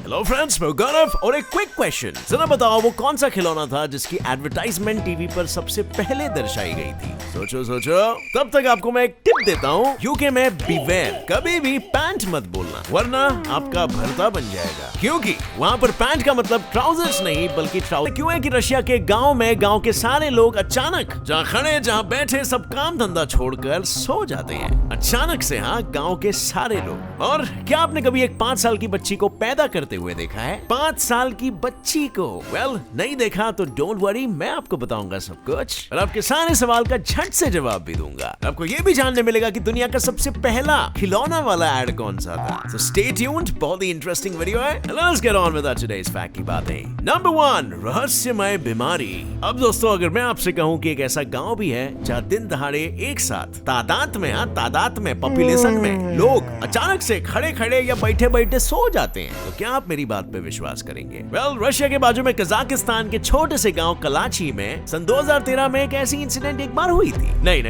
Hello friends, मैं गौरव और एक क्विक क्वेश्चन। जरा बताओ वो कौन सा खिलौना था जिसकी एडवर्टाइजमेंट टीवी पर सबसे पहले दर्शाई गई थी? सोचो सोचो। तब तक आपको मैं एक टिप देता हूँ। यूके में बीवेयर, कभी भी पैंट मत बोलना वरना आपका भरता बन जाएगा, क्योंकि वहाँ पर पैंट का मतलब ट्राउजर्स नहीं बल्कि ट्राउजर। क्यों है कि रशिया के गाँव में गाँव के सारे लोग अचानक जहाँ खड़े जहाँ बैठे सब काम धंधा छोड़कर सो जाते हैं। अचानक से हाँ, गाँव के सारे लोग। और क्या आपने कभी एक 5 साल की बच्ची को पैदा करते हुए देखा है? 5 साल की बच्ची को? वेल, नहीं देखा तो डोंट वरी, मैं आपको बताऊंगा सब कुछ और आपके सारे सवाल का झट से जवाब भी दूंगा। आपको ये भी जानने मिलेगा कि दुनिया का सबसे पहला खिलौना वाला एड कौन सा था। So stay tuned, बहुत ही इंटरेस्टिंग वीडियो है। Let's get on with our today's fact की बातें। Number 1, रहस्यमय बीमारी। अब दोस्तों, अगर मैं आपसे कहूँ कि एक ऐसा गाँव भी है जहाँ दिन दहाड़े एक साथ तादाद में पॉपुलेशन में लोग अचानक से खड़े खड़े या बैठे बैठे सो जाते हैं, तो क्या आप मेरी बात पे विश्वास करेंगे? वेल, रशिया के बाजू में कजाकिस्तान के छोटे से गांव कलाची में सन 2013 में एक ऐसी इंसिडेंट एक बार हुई थी। नहीं,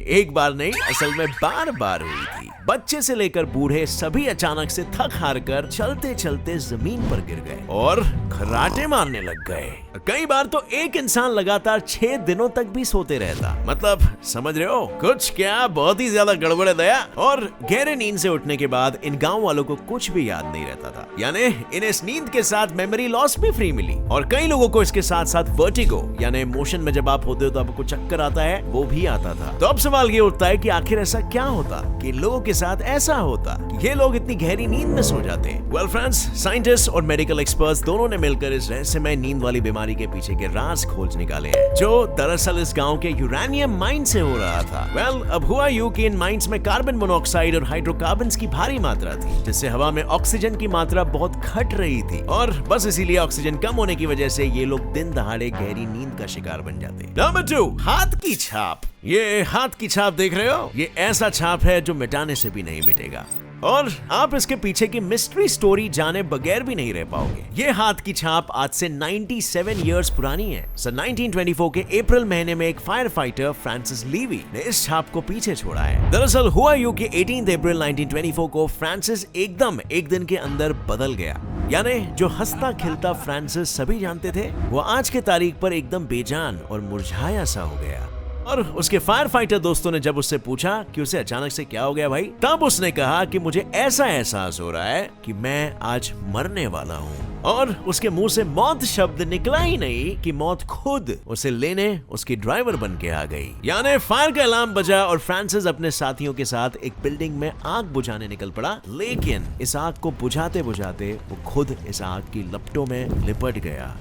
एक बार नहीं, असल में बार हुई थी। बच्चे से लेकर बूढ़े सभी अचानक से थक हार कर चलते चलते जमीन पर गिर गए और खर्राटे मारने लग गए। कई बार तो एक इंसान लगातार 6 दिनों तक भी सोते रहता। मतलब समझ रहे हो? कुछ क्या, बहुत ही ज्यादा गड़बड़ है दया। और गहरे नींद से उठने के बाद इन गांव वालों को कुछ भी याद नहीं रहता था, यानी इन्हें इस नींद के साथ मेमोरी लॉस भी फ्री मिली। और कई लोगों को इसके साथ साथ वर्टिगो, यानी मोशन में जब आप होते हो तो आपको चक्कर आता है, वो भी आता था। तो अब सवाल ये उठता है कि आखिर ऐसा क्या होता कि लोगों के साथ ऐसा होता कि ये लोग इतनी गहरी नींद में सो जाते हैं? वेल फ्रेंड्स, साइंटिस्ट और मेडिकल एक्सपर्ट्स दोनों ने मिलकर इस रहस्यमय नींद वाली बीमारी के पीछे के राज खोज निकाले हैं, जो दरअसल इस गांव के यूरेनियम माइन से हो रहा था। वेल, अब हुआ यूं कि इन माइंस में कार्बन मोनोऑक्साइड और हाइड्रोकार्बन्स की भारी मात्रा थी, जिससे हवा में ऑक्सीजन की मात्रा बहुत घट रही थी और बस इसीलिए ऑक्सीजन कम होने की वजह से ये लोग दिन दहाड़े गहरी नींद का शिकार बन जाते। नंबर 2, हाथ की छाप। ये हाथ की छाप देख रहे हो? ये ऐसा छाप है जो मिटाने से भी नहीं मिटेगा और आप इसके पीछे की मिस्ट्री स्टोरी जाने बगैर भी नहीं रह पाओगे। ये हाथ की छाप आज से 97 इयर्स पुरानी है। सन 1924 के अप्रैल महीने में एक फायर फाइटर फ्रांसिस लीवी ने इस छाप को पीछे छोड़ा है। दरअसल हुआ यूं कि 18 अप्रैल 1924 को फ्रांसिस एकदम एक दिन के अंदर बदल गया। यानी जो हंसता खिलता फ्रांसिस सभी जानते थे, वो आज के तारीख पर एकदम बेजान और मुरझाया सा हो गया। और उसके फायर फाइटर दोस्तों ने जब उससे पूछा कि उसे अचानक से क्या हो गया भाई, तब उसने कहा कि मुझे ऐसा एहसास हो रहा है कि मैं आज मरने वाला हूँ। और उसके मुंह से मौत शब्द निकला ही नहीं कि मौत खुद उसे लेने उसकी ड्राइवर बन के आ गई। यानी फायर का अलार्म बजा और फ्रांसिस अपने साथियों के साथ एक बिल्डिंग में आग बुझाने निकल पड़ा, लेकिन इस आग को बुझाते बुझाते वो खुद इस आग की लपटों में लिपट गया।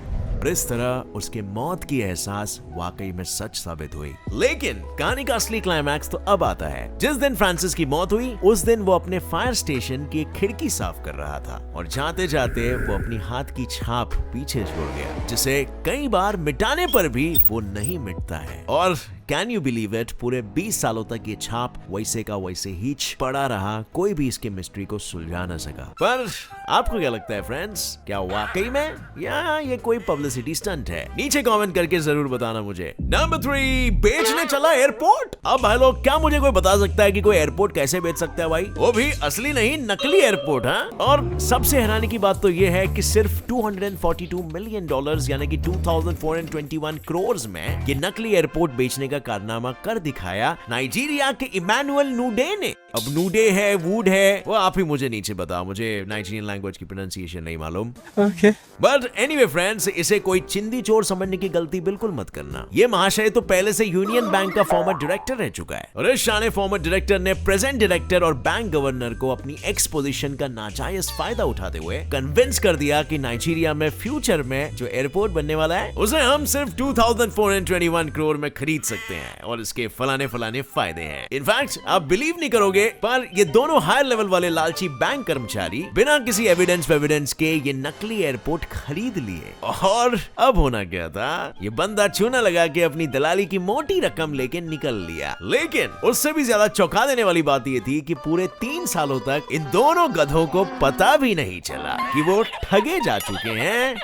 इस तरह उसके मौत की एहसास वाकई में सच साबित हुई। लेकिन कहानी का असली क्लाइमैक्स तो अब आता है। जिस दिन फ्रांसिस की मौत हुई उस दिन वो अपने फायर स्टेशन की एक खिड़की साफ कर रहा था और जाते जाते वो अपनी हाथ की छाप पीछे छोड़ गया, जिसे कई बार मिटाने पर भी वो नहीं मिटता है। और कैन यू बिलीव इट, पूरे 20 सालों तक ये छाप वैसे का वैसे ही पड़ा रहा, कोई भी इसके मिस्ट्री को सुलझा न सका। पर आपको क्या लगता है फ्रेंड्स, क्या वाकई में या ये कोई पब्लिसिटी स्टंट है? नीचे कमेंट करके जरूर बताना मुझे। नंबर 3, बेचने चला एयरपोर्ट। अब भाई लोग, क्या मुझे कोई बता सकता है कि कोई एयरपोर्ट कैसे बेच सकता है भाई? वो भी असली नहीं, नकली एयरपोर्ट। हाँ, और सबसे हैरानी की बात तो ये है कि सिर्फ $242 मिलियन यानी कि 2421 करोड़ में ये नकली एयरपोर्ट बेचने का कारनामा कर दिखाया नाइजीरिया के इमैनुअल नूडे ने। अब नूडे है, वुड है, वो आप ही मुझे नीचे बताओ, मुझे नाइजीरियन लैंग्वेज की प्रोनाउंसिएशन नहीं मालूम। ओके, बट एनीवे फ्रेंड्स, इसे कोई चिंदी चोर समझने की गलती बिल्कुल मत करना। ये महाशय तो पहले से यूनियन बैंक का फॉर्मर डायरेक्टर रह चुका है और इस शाने फॉर्मर डायरेक्टर ने प्रेजेंट डायरेक्टर और बैंक गवर्नर को अपनी एक्स पोजीशन का नाजायज फायदा उठाते हुए कन्विंस कर दिया कि नाइजीरिया में फ्यूचर में जो एयरपोर्ट बनने वाला है उसे हम सिर्फ 2421 करोड़ में खरीद सकते हैं और इसके फलाने फायदे हैं। इनफैक्ट आप बिलीव नहीं करोगे, पर ये दोनों हायर लेवल वाले लालची बैंक कर्मचारी बिना किसी एविडेंस के ये नकली एयरपोर्ट खरीद लिए। और अब होना क्या था, ये बंदा चूना लगा के अपनी दलाली की मोटी रकम लेके निकल लिया। लेकिन उससे भी ज्यादा चौंका देने वाली बात ये थी कि पूरे 3 सालों तक इन दोनों गधों को पता भी नहीं चला कि वो ठगे जा चुके हैं।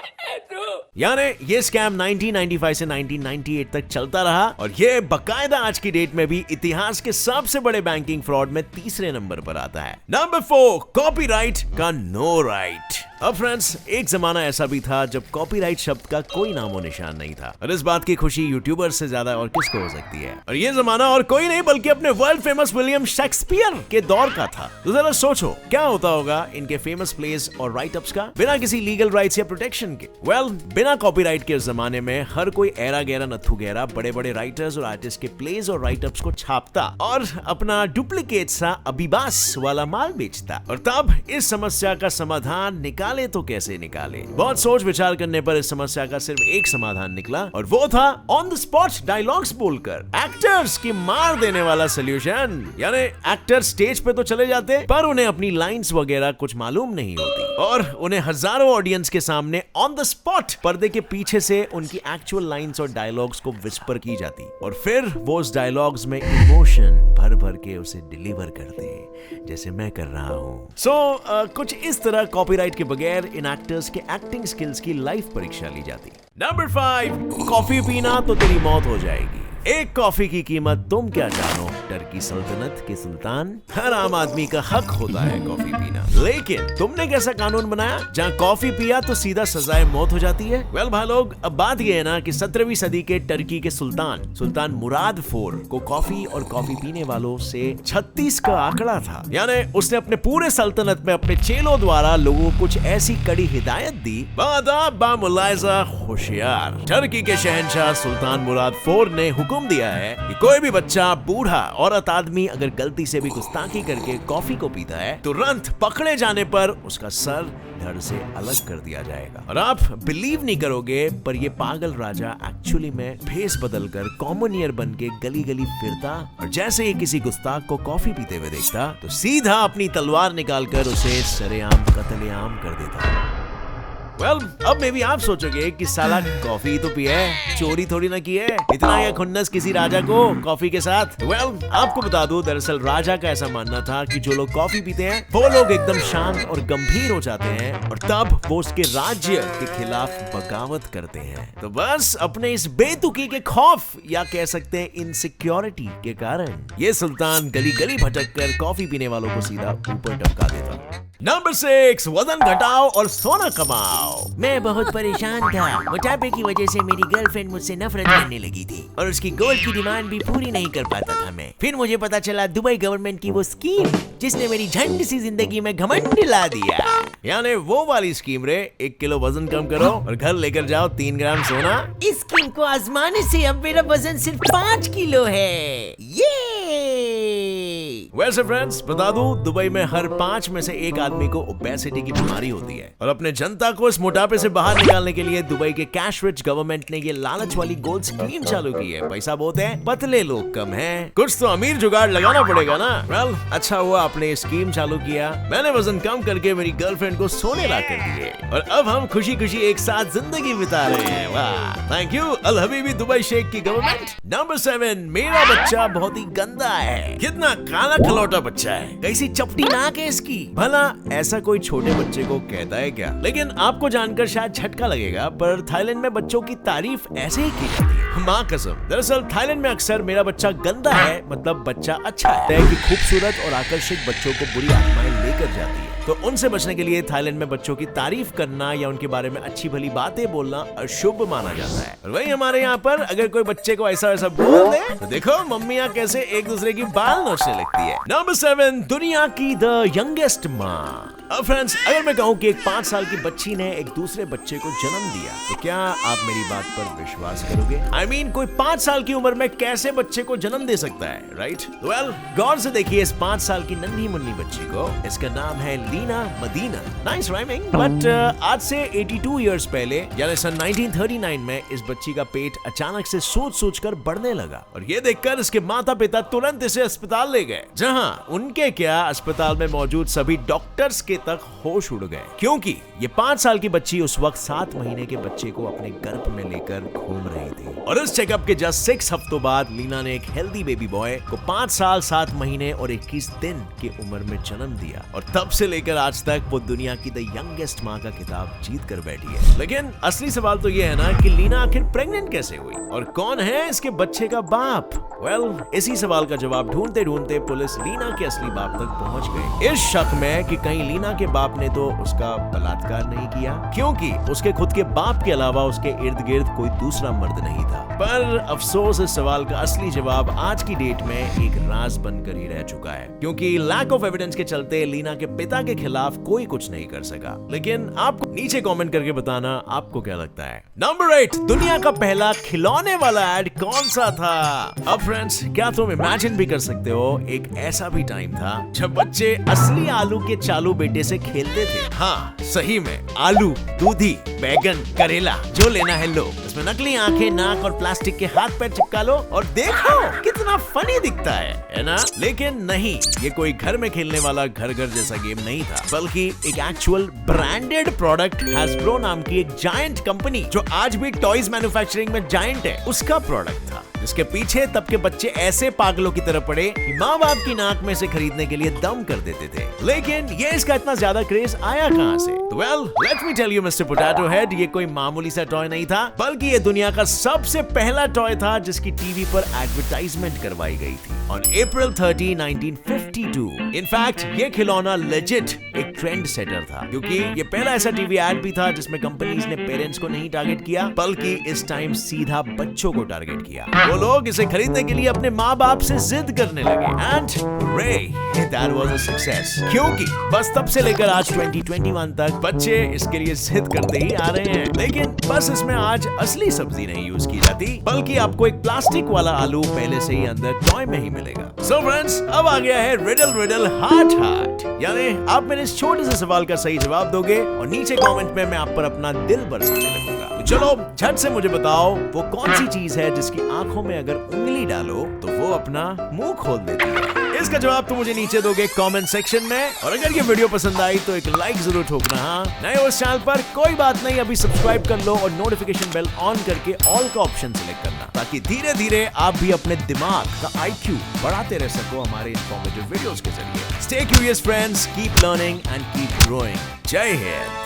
यानी ये स्कैम 1995 से 1998 तक चलता रहा और ये बकायदा आज की डेट में भी इतिहास के सबसे बड़े बैंकिंग फ्रॉड में तीसरे नंबर पर आता है। नंबर 4, कॉपीराइट का नो राइट। अब फ्रेंड्स, एक जमाना ऐसा भी था जब कॉपीराइट शब्द का कोई नामो निशान नहीं था, और इस बात की खुशी यूट्यूबर से ज्यादा और किसको हो सकती है। और ये जमाना और कोई नहीं बल्कि अपने वर्ल्ड फेमस विलियम शेक्सपियर के दौर का था। तो जरा सोचो क्या होता होगा इनके फेमस प्लेस और राइट अप्स का बिना किसी लीगल राइट्स या प्रोटेक्शन के। बिना कॉपीराइट के जमाने में हर कोई एरा गैरा नथु गैरा बड़े बड़े राइटर्स और आर्टिस्ट के प्लेस और राइट अप्स को छापता और अपना डुप्लीकेट सा अबिबास वाला माल बेचता। और तब इस समस्या का समाधान निकाले तो कैसे निकाले। बहुत सोच विचार करने पर इस समस्या का सिर्फ एक समाधान निकला, और वो था ऑन द स्पॉट डायलॉग्स बोलकर एक्टर्स की मार देने वाला सोल्यूशन। यानी एक्टर स्टेज पे तो चले जाते पर उन्हें अपनी लाइंस वगैरह कुछ मालूम नहीं होती, और उन्हें हजारों ऑडियंस के सामने ऑन द स्पॉट पर्दे के पीछे से उनकी एक्चुअल लाइंस और डायलॉग्स को विस्पर की जाती, और फिर वो उस डायलॉग्स में इमोशन भर भर के उसे डिलीवर करते जैसे मैं कर रहा हूँ। कुछ इस तरह कॉपीराइट के बगैर इन एक्टर्स के एक्टिंग स्किल्स की लाइफ परीक्षा ली जाती। नंबर 5, कॉफी पीना तो तेरी मौत हो जाएगी। एक कॉफी की कीमत तुम क्या जानो, टर्की सल्तनत के सुल्तान। हर आम आदमी का हक होता है कॉफी पीना, लेकिन तुमने कैसा कानून बनाया जहाँ कॉफी पिया तो सीधा सजाए मौत हो जाती है। भाई लोग, अब बात यह है ना कि 17वीं सदी के टर्की के सुल्तान मुराद IV को कॉफी और कॉफी पीने वालों से 36 का आंकड़ा था। यानी उसने अपने पूरे सल्तनत में अपने चेलों द्वारा लोगों को कुछ ऐसी कड़ी हिदायत दी, बामुलाइजा होशियार। टर्की के शहंशाह सुल्तान मुराद IV ने हुक्म दिया है कि कोई भी बच्चा, बूढ़ा, औरत, आदमी अगर गलती से भी गुस्ताखी करके कॉफी को पीता है, तुरंत पकड़े जाने पर उसका सर धड़ से अलग कर दिया जाएगा। और आप बिलीव नहीं करोगे, पर ये पागल राजा एक्चुअली में भेस बदलकर कॉमनियर बन के गली गली फिरता, और जैसे ही किसी गुस्ताख को कॉफी पीते हुए देखता तो सीधा अपनी तलवार निकालकर उसे सरेआम कत्लेआम कर देता। अब मे भी आप सोचोगे कि साला कॉफी तो पिया है, चोरी थोड़ी ना की है, इतना या खुन्नस किसी राजा को कॉफी के साथ। आपको बता दूं, दरअसल राजा का ऐसा मानना था कि जो लोग कॉफी पीते हैं वो लोग एकदम शांत और गंभीर हो जाते हैं, और तब वो उसके राज्य के खिलाफ बगावत करते हैं। तो बस अपने इस बेतुकी के खौफ या कह सकते हैं इनसिक्योरिटी के कारण ये सुल्तान गली गली भटक कर कॉफी पीने वालों को सीधा ऊपर टपका देता। नंबर 6, वजन घटाओ और सोना कमाओ। मैं बहुत परेशान था। मोटापे की वजह से मेरी गर्लफ्रेंड मुझसे नफरत करने लगी थी, और उसकी गोल्ड की डिमांड भी पूरी नहीं कर पाता था मैं। फिर मुझे पता चला दुबई गवर्नमेंट की वो स्कीम जिसने मेरी झंड सी जिंदगी में घमंड ला दिया। यानी वो वाली स्कीम रे, 1 किलो वजन कम करो और घर लेकर जाओ 3 ग्राम सोना। इस स्कीम को आजमाने से अब मेरा वजन सिर्फ 5 किलो है। ये वैसे फ्रेंड्स, बता दूं, दुबई में हर 5 में से 1 आदमी को ओबेसिटी की बीमारी होती है, और अपने जनता को इस मोटापे से बाहर निकालने के लिए दुबई के कैश रिच गवर्नमेंट ने ये लालच वाली गोल्ड स्कीम चालू की है। पैसा बहुत है, पतले लोग कम हैं, कुछ तो अमीर जुगाड़ लगाना पड़ेगा ना। अच्छा हुआ आपने स्कीम चालू किया, मैंने वजन कम करके मेरी गर्लफ्रेंड को सोने ला कर दिए, और अब हम खुशी खुशी एक साथ जिंदगी बिता रहे हैं। वाह, थैंक यू अल हबीबी दुबई शेख की गवर्नमेंट। नंबर 7, मेरा बच्चा बहुत ही गंदा है। कितना काला खलौटा बच्चा है, कैसी चपटी नाक है इसकी। भला ऐसा कोई छोटे बच्चे को कहता है क्या? लेकिन आपको जानकर शायद झटका लगेगा, पर थाईलैंड में बच्चों की तारीफ ऐसे ही की जाती है, माँ कसम। दरअसल थाईलैंड में अक्सर मेरा बच्चा गंदा है मतलब बच्चा अच्छा है कि खूबसूरत और आकर्षक बच्चों को बुरी आत्माएं लेकर जाती है। तो उनसे बचने के लिए थाईलैंड में बच्चों की तारीफ करना या उनके बारे में अच्छी भली बातें बोलना अशुभ माना जाता है। और वही हमारे यहाँ पर अगर कोई बच्चे को ऐसा वैसा बोल दे तो देखो मम्मियाँ कैसे एक दूसरे की बाल नोचने लगती है। नंबर 7, दुनिया की द यंगेस्ट माँ। अब फ्रेंड्स, अगर मैं कहूँ कि एक 5 साल की बच्ची ने एक दूसरे बच्चे को जन्म दिया, तो क्या आप मेरी बात पर विश्वास करोगे? I mean, कोई 5 साल की उम्र में कैसे बच्चे को जन्म दे सकता है, राइट? गौर से देखिए इस 5 साल की नन्ही मुन्नी बच्ची को। इसका नाम है Lina Medina. Nice rhyming. But आज से 82 इयर्स पहले यानी सन 1939 में इस बच्ची का पेट अचानक से सूज कर बढ़ने लगा, और ये देखकर इसके माता पिता तुरंत इसे अस्पताल ले गए, जहां उनके क्या अस्पताल में मौजूद सभी डॉक्टर्स के तक होश उड़ गए, क्योंकि ये 5 साल की बच्ची उस वक्त 7 महीने के बच्चे को अपने गर्भ में लेकर घूम रही थी। और इस चेकअप के जस्ट 6 हफ्तों बाद लीना ने एक हेल्दी बेबी बॉय को 5 साल 7 महीने और 21 दिन की उम्र में जन्म दिया, और तब से लेकर आज तक वो दुनिया की द यंगेस्ट माँ का खिताब जीत कर बैठी है। लेकिन असली सवाल तो ये है ना कि लीना आखिर प्रेग्नेंट कैसे हुई और कौन है इसके बच्चे का बाप? इसी सवाल का जवाब ढूंढते ढूंढते पुलिस लीना के असली बाप तक पहुंच गई, इस शक में कि कहीं लीना के बाप ने तो उसका बलात्कार नहीं किया, क्योंकि उसके खुद के बाप के अलावा उसके इर्द गिर्द कोई दूसरा मर्द नहीं था। पर अफसोस, इस सवाल का असली जवाब आज की डेट में एक राज बनकर ही रह चुका है, क्योंकि लैक ऑफ एविडेंस के चलते लीना के पिता के खिलाफ कोई कुछ नहीं कर सका। लेकिन आपको नीचे कमेंट करके बताना आपको क्या लगता है। नंबर 8, दुनिया का पहला खिलौने वाला एड कौन सा था? अब फ्रेंड्स, क्या तुम इमेजिन भी कर सकते हो, एक ऐसा भी टाइम था जब बच्चे असली आलू के चालू बेटे से खेलते थे। हाँ, सही में आलू, दूधी, बैगन, करेला, जो लेना है लो। इसमें नकली आंखें, नाक और प्लास्टिक के हाथ पैर चिपका लो और देखो कितना फनी दिखता है ना? लेकिन नहीं, ये कोई घर में खेलने वाला घर घर जैसा गेम नहीं था, बल्कि एक एक्चुअल ब्रांडेड प्रोडक्ट हैस्ब्रो नाम की एक जायंट कंपनी, जो आज भी टॉयज मैन्युफैक्चरिंग में जायंट है, उसका प्रोडक्ट था, जिसके पीछे तब के बच्चे ऐसे पागलों की तरह पड़े कि माँ बाप की नाक में से खरीदने के लिए दम कर देते थे। लेकिन ये इसका इतना ज्यादा क्रेज आया कहाँ से? Well, let me tell you mister potato head, ये कोई मामूली सा टॉय नहीं था, बल्कि ये दुनिया का सबसे पहला टॉय था जिसकी टीवी पर एडवर्टाइजमेंट करवाई गई थी ऑन April 30, 1952। इनफैक्ट ये खिलौना लेजिट एक ट्रेंड सेटर था, क्योंकि ये पहला ऐसा टीवी एड भी था जिसमें कंपनीज ने पेरेंट्स को नहीं टारगेट किया, बल्कि इस टाइम सीधा बच्चों को टारगेट किया। वो लोग इसे खरीदने के लिए अपने माँ बाप से जिद करने लगे, and that was a success, क्योंकि बस तब से लेकर आज 2021 तक बच्चे इसके लिए जिद करते ही आ रहे हैं। लेकिन बस इसमें आज असली सब्जी नहीं यूज की जाती, बल्कि आपको एक प्लास्टिक वाला आलू पहले से ही अंदर टॉय में ही मिलेगा। So friends, अब आ गया है रिडल हार्ट, यानी आप मेरे इस छोटे से सवाल का सही जवाब दोगे और नीचे कमेंट में मैं आप पर अपना दिल बरसाने लगूंगा। तो चलो झट से मुझे बताओ, वो कौन सी चीज है जिसकी आंखों में अगर उंगली डालो तो वो अपना मुंह खोल देती है? इसका जवाब तो मुझे नीचे दोगे कमेंट सेक्शन में, और अगर ये वीडियो पसंद आई तो एक लाइक जरूर ठोकना। हाँ, नए हो इस चैनल पर, कोई बात नहीं, अभी सब्सक्राइब कर लो और नोटिफिकेशन बेल ऑन करके ऑल का ऑप्शन सिलेक्ट करना, ताकि धीरे धीरे आप भी अपने दिमाग का IQ बढ़ाते रह सको हमारे इन्फॉर्मेटिव वीडियोस के जरिए। Stay curious friends, keep learning and keep growing. जय हिंद।